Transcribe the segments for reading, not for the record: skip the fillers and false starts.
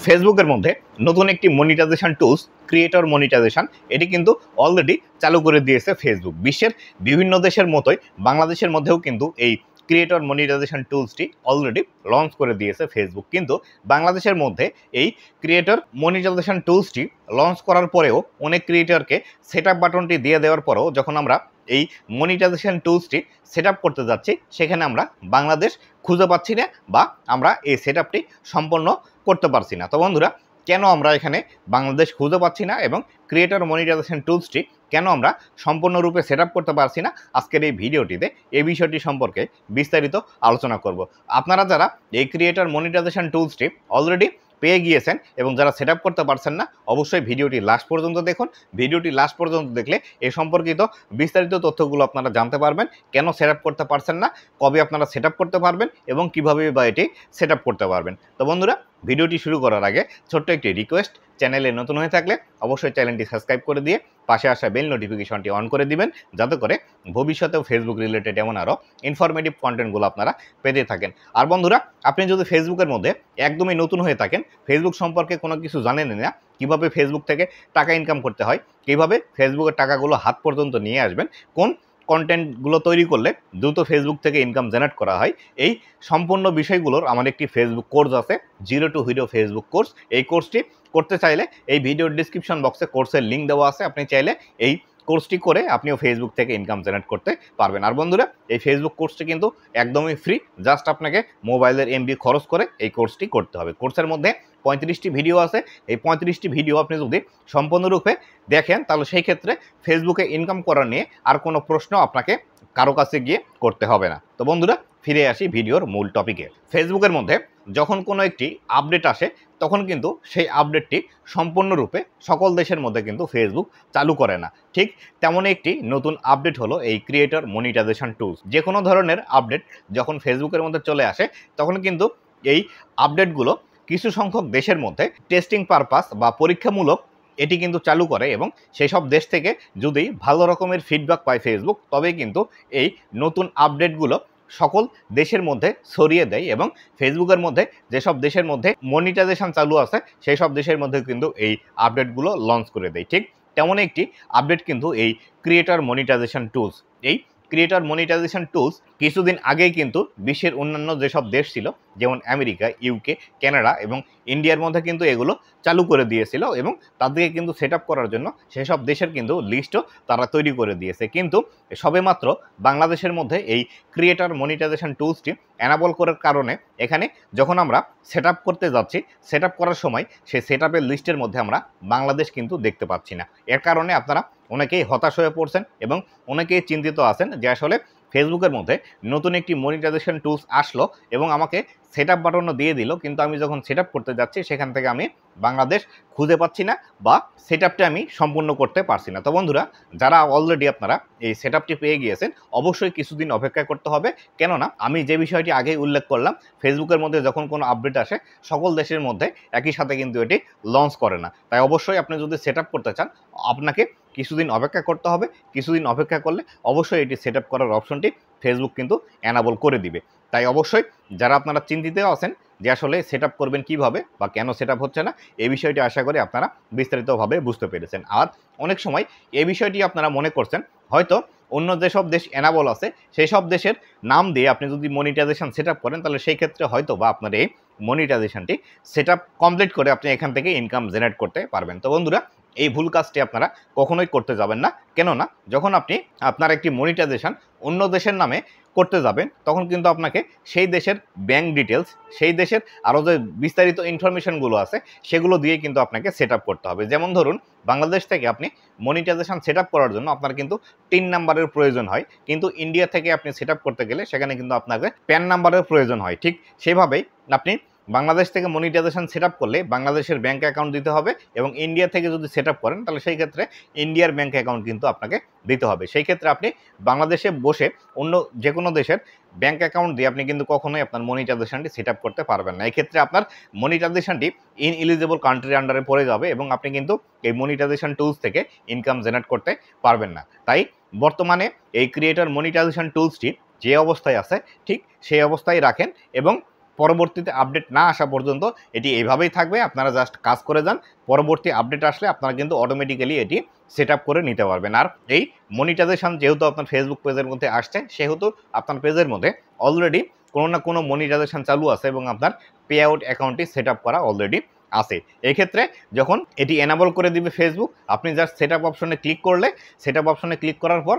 ফেসবুকের মধ্যে নতুন একটি মনিটাইজেশন টুলস ক্রিয়েটর মনিটাইজেশন এটি কিন্তু অলরেডি চালু করে দিয়েছে ফেসবুক। বিশ্বের বিভিন্ন দেশের মতোই বাংলাদেশের মধ্যেও কিন্তু এই ক্রিয়েটর মনিটাইজেশন টুলসটি অলরেডি লঞ্চ করে দিয়েছে ফেসবুক। কিন্তু বাংলাদেশের মধ্যে এই ক্রিয়েটর মনিটাইজেশন টুলসটি লঞ্চ করার পরেও অনেক ক্রিয়েটরকে সেট আপ বাটনটি দিয়ে দেওয়ার পরেও যখন আমরা এই মনিটাইজেশন টুলসটি সেট আপ করতে যাচ্ছি সেখানে আমরা বাংলাদেশ খুঁজে পাচ্ছি না বা আমরা এই সেট আপটি সম্পন্ন করতে পারছি না। তো বন্ধুরা, কেন আমরা এখানে বাংলাদেশ খুঁজে পাচ্ছি না এবং ক্রিয়েটর মনিটাইজেশন টুলসটি কেন আমরা সম্পূর্ণরূপে সেট আপ করতে পারছি না, আজকের এই ভিডিওটিতে এই বিষয়টি সম্পর্কে বিস্তারিত আলোচনা করব। আপনারা যারা এই ক্রিয়েটর মনিটাইজেশন টুলসটি অলরেডি পেয়ে গিয়েছেন এবং যারা সেট আপ করতে পারছেন না, অবশ্যই ভিডিওটি লাস্ট পর্যন্ত দেখুন। ভিডিওটি লাস্ট পর্যন্ত দেখলে এ সম্পর্কিত বিস্তারিত তথ্যগুলো আপনারা জানতে পারবেন। কেন সেট আপ করতে পারছেন না, কবে আপনারা সেট আপ করতে পারবেন এবং কীভাবে বা এটি সেট আপ করতে পারবেন। তো বন্ধুরা, ভিডিওটি শুরু করার আগে ছোট্ট একটি রিকোয়েস্ট, চ্যানেলে নতুন হয়ে থাকলে অবশ্যই চ্যানেলটি সাবস্ক্রাইব করে দিয়ে পাশে আসা বেল নোটিফিকেশনটি অন করে দিবেন, যাতে করে ভবিষ্যতেও ফেসবুক রিলেটেড এমন আরও ইনফরমেটিভ কন্টেন্টগুলো আপনারা পেতে থাকেন। আর বন্ধুরা, আপনি যদি ফেসবুকের মধ্যে একদমই নতুন হয়ে থাকেন, ফেসবুক সম্পর্কে কোনো কিছু জানেন না, কীভাবে ফেসবুক থেকে টাকা ইনকাম করতে হয়, কীভাবে ফেসবুকের টাকাগুলো হাত পর্যন্ত নিয়ে আসবেন, কোন কন্টেন্টগুলো তৈরি করলে দ্রুত ফেসবুক থেকে ইনকাম জেনারেট করা হয়, এই সম্পূর্ণ বিষয়গুলোর আমার একটি ফেসবুক কোর্স আছে, zero two hero Facebook course. এই কোর্সটি করতে চাইলে এই ভিডিওর ডিসক্রিপশন বক্সে কোর্সের লিঙ্ক দেওয়া আছে, আপনি চাইলে এই কোর্সটি করে আপনিও ফেসবুক থেকে ইনকাম জেনারেট করতে পারবেন। আর বন্ধুরা, এই ফেসবুক কোর্সটি কিন্তু একদমই ফ্রি, জাস্ট আপনাকে মোবাইলের এমবি খরচ করে এই কোর্সটি করতে হবে। কোর্সের মধ্যে 35টি ভিডিও আছে। এই 35টি ভিডিও আপনি যদি সম্পূর্ণরূপে দেখেন তাহলে সেই ক্ষেত্রে ফেসবুকে ইনকাম করা নিয়ে আর কোনো প্রশ্ন আপনাকে কারো কাছে গিয়ে করতে হবে না। তো বন্ধুরা, ফিরে আসি ভিডিওর মূল টপিকে। ফেসবুকের মধ্যে যখন কোনো একটি আপডেট আসে তখন কিন্তু সেই আপডেটটি সম্পূর্ণরূপে সকল দেশের মধ্যে কিন্তু ফেসবুক চালু করে না। ঠিক তেমনই একটি নতুন আপডেট হলো এই ক্রিয়েটর মনিটাইজেশন টুলস। যে কোনো ধরনের আপডেট যখন ফেসবুকের মধ্যে চলে আসে তখন কিন্তু এই আপডেটগুলো কিছু সংখ্যক দেশের মধ্যে টেস্টিং পারপাস বা পরীক্ষামূলক এটি কিন্তু চালু করে এবং সেই সব দেশ থেকে যদি ভালো রকমের ফিডব্যাক পায় ফেসবুক, তবেই কিন্তু এই নতুন আপডেটগুলো সকল দেশের মধ্যে ছড়িয়ে দেয় এবং ফেসবুকের মধ্যে যেসব দেশের মধ্যে মনিটাইজেশন চালু আছে সেই সব দেশের মধ্যে কিন্তু এই আপডেটগুলো লঞ্চ করে দেয়। ঠিক তেমন একটি আপডেট কিন্তু এই ক্রিয়েটর মনিটাইজেশন টুলস। এই ক্রিয়েটর মনিটাইজেশন টুলস কিছুদিন আগেই কিন্তু বিশ্বের অন্যান্য যেসব দেশ ছিল, যেমন আমেরিকা, ইউকে, কানাডা এবং ইন্ডিয়ার মধ্যে কিন্তু এগুলো চালু করে দিয়েছিল এবং তাদেরকে কিন্তু সেট আপ করার জন্য সেসব দেশের কিন্তু লিস্টও তারা তৈরি করে দিয়েছে। কিন্তু সবেমাত্র বাংলাদেশের মধ্যে এই ক্রিয়েটর মনিটাইজেশন টুলসটি অ্যানাবল করার কারণে এখানে যখন আমরা সেট আপ করতে যাচ্ছি, সেট আপ করার সময় সেই সেট আপের লিস্টের মধ্যে আমরা বাংলাদেশ কিন্তু দেখতে পাচ্ছি না। এর কারণে আপনারা অনেকেই হতাশ হয়ে পড়ছেন এবং অনেকেই চিন্তিত আছেন যে আসলে ফেসবুকের মধ্যে নতুন একটি মনিটাইজেশন টুলস আসলো এবং আমাকে সেট আপ বাটনও দিয়ে দিল, কিন্তু আমি যখন সেট আপ করতে যাচ্ছি সেখান থেকে আমি বাংলাদেশ খুঁজে পাচ্ছি না বা সেট আপটি আমি সম্পূর্ণ করতে পারছি না। তো বন্ধুরা, যারা অলরেডি আপনারা এই সেট আপটি পেয়ে গিয়েছেন অবশ্যই কিছুদিন অপেক্ষা করতে হবে, কেননা আমি যে বিষয়টি আগেই উল্লেখ করলাম, ফেসবুকের মধ্যে যখন কোনো আপডেট আসে সকল দেশের মধ্যে একই সাথে কিন্তু এটি লঞ্চ করে না। তাই অবশ্যই আপনি যদি সেট আপ করতে চান আপনাকে কিছুদিন অপেক্ষা করতে হবে। কিছুদিন অপেক্ষা করলে অবশ্যই এটি সেট আপ করার অপশনটি ফেসবুক কিন্তু অ্যানাবল করে দিবে। তাই অবশ্যই যারা আপনারা চিন্তিত আছেন যে আসলে সেট আপ করবেন কীভাবে বা কেন সেট আপ হচ্ছে না, এই বিষয়টি আশা করি আপনারা বিস্তারিতভাবে বুঝতে পেরেছেন। আর অনেক সময় এই বিষয়টি আপনারা মনে করছেন হয়তো অন্য যেসব দেশ অ্যানাবল আছে সেই সব দেশের নাম দিয়ে আপনি যদি মনিটাইজেশন সেট আপ করেন তাহলে সেই ক্ষেত্রে হয়তো বা আপনার এই মনিটাইজেশনটি সেট আপ কমপ্লিট করে আপনি এখান থেকে ইনকাম জেনারেট করতে পারবেন। তো বন্ধুরা, এই ভুল কাজটি আপনারা কখনোই করতে যাবেন না, কেননা যখন আপনি আপনার একটি মনিটাইজেশন অন্য দেশের নামে করতে যাবেন তখন কিন্তু আপনাকে সেই দেশের ব্যাংক ডিটেলস, সেই দেশের আরও যে বিস্তারিত ইনফরমেশনগুলো আছে সেগুলো দিয়ে কিন্তু আপনাকে সেট আপ করতে হবে। যেমন ধরুন, বাংলাদেশ থেকে আপনি মনিটাইজেশন সেট আপ করার জন্য আপনার কিন্তু টিন নাম্বারের প্রয়োজন হয়, কিন্তু ইন্ডিয়া থেকে আপনি সেট আপ করতে গেলে সেখানে কিন্তু আপনাকে প্যান নাম্বারের প্রয়োজন হয়। ঠিক সেভাবেই আপনি বাংলাদেশ থেকে মনিটাইজেশন সেট আপ করলে বাংলাদেশের ব্যাঙ্ক অ্যাকাউন্ট দিতে হবে এবং ইন্ডিয়া থেকে যদি সেট আপ করেন তাহলে সেই ক্ষেত্রে ইন্ডিয়ার ব্যাঙ্ক অ্যাকাউন্ট কিন্তু আপনাকে দিতে হবে। সেই ক্ষেত্রে আপনি বাংলাদেশে বসে অন্য যে কোনো দেশের ব্যাঙ্ক অ্যাকাউন্ট দিয়ে আপনি কিন্তু কখনোই আপনার মনিটাইজেশনটি সেট আপ করতে পারবেন না। এই ক্ষেত্রে আপনার মনিটাইজেশনটি ইনএলিজিবল কান্ট্রির আন্ডারে পড়ে যাবে এবং আপনি কিন্তু এই মনিটাইজেশন টুলস থেকে ইনকাম জেনারেট করতে পারবেন না। তাই বর্তমানে এই ক্রিয়েটর মনিটাইজেশন টুলসটি যে অবস্থায় আছে ঠিক সেই অবস্থায় রাখেন এবং পরবর্তীতে আপডেট না আসা পর্যন্ত এটি এইভাবেই থাকবে। আপনারা জাস্ট কাজ করে যান, পরবর্তী আপডেট আসলে আপনারা কিন্তু অটোমেটিক্যালি এটি সেট আপ করে নিতে পারবেন। আর এই মনিটাইজেশন যেহেতু আপনার ফেসবুক পেজের মধ্যে আসছে, সেহেতু আপনার পেজের মধ্যে অলরেডি কোনো না কোনো মনিটাইজেশন চালু আছে এবং আপনার পে আউট অ্যাকাউন্টটি সেট আপ করা অলরেডি আছে। এক্ষেত্রে যখন এটি এনাবল করে দিবে ফেসবুক, আপনি জাস্ট সেট আপ অপশনে ক্লিক করলে, সেট আপ অপশনে ক্লিক করার পর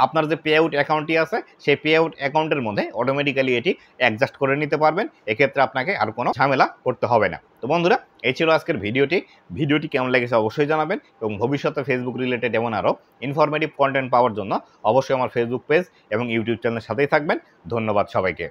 আপনার যে পে আউট অ্যাকাউন্টটি আছে সেই পে আউট অ্যাকাউন্টের মধ্যে অটোমেটিক্যালি এটি অ্যাডজাস্ট করে নিতে পারবেন। এক্ষেত্রে আপনাকে আর কোনো ঝামেলা করতে হবে না। তো বন্ধুরা, এই ছিল আজকের ভিডিওটি কেমন লেগেছে অবশ্যই জানাবেন এবং ভবিষ্যতে ফেসবুক রিলেটেড এমন আরও ইনফরমেটিভ কন্টেন্ট পাওয়ার জন্য অবশ্যই আমার ফেসবুক পেজ এবং ইউটিউব চ্যানেলের সাথেই থাকবেন। ধন্যবাদ সবাইকে।